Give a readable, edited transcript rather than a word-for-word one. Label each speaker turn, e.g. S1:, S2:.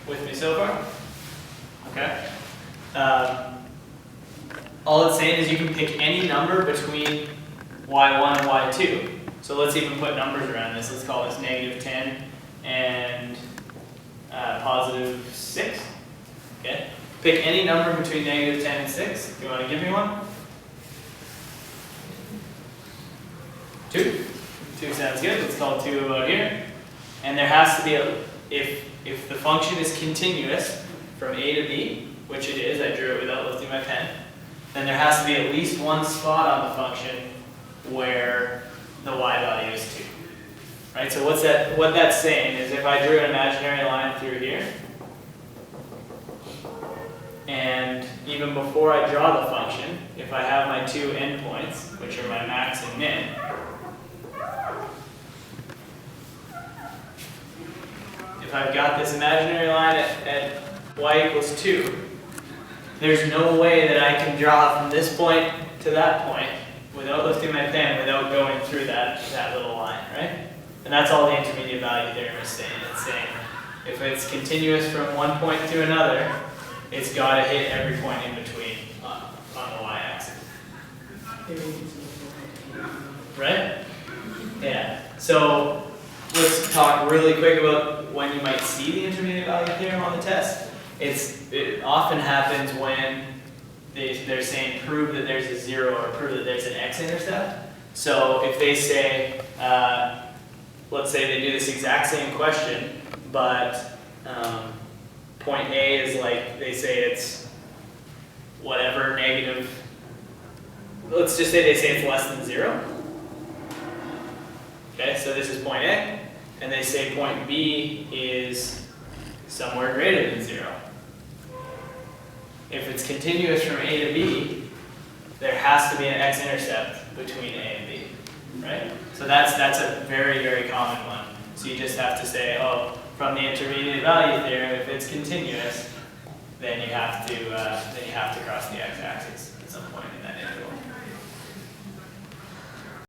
S1: With me so far? Okay. All it's saying is you can pick any number between y1 and y2. So let's even put numbers around this. Let's call this -10 and positive 6. Okay. Pick any number between -10 and 6. You want to give me one? 2. 2 sounds good. Let's call 2 about here. And there has to be if the function is continuous from A to B, which it is, I drew it without lifting my pen, then there has to be at least one spot on the function where the y value is 2. Right? So what that's saying is if I drew an imaginary line through here, and even before I draw the function, if I have my 2 endpoints, which are my max and min, if I've got this imaginary line at y equals 2, there's no way that I can draw from this point to that point without lifting my pen, without going through that little line, right? And that's all the intermediate value theorem is saying. It's saying if it's continuous from one point to another, it's got to hit every point in between on the y-axis. Right? Yeah. So let's talk really quick about when you might see the intermediate value theorem on the test. It often happens when they're saying prove that there's a 0 or prove that there's an x-intercept. So if they say, let's say they do this exact same question, but point A is like, they say it's whatever negative, let's just say they say it's less than 0. Okay, so this is point A, and they say point B is somewhere greater than 0. If it's continuous from A to B, there has to be an x-intercept between A and B, right? So that's a very, very common one. So you just have to say, oh, from the intermediate value theorem, if it's continuous, then you have to cross the x-axis at some point in that interval.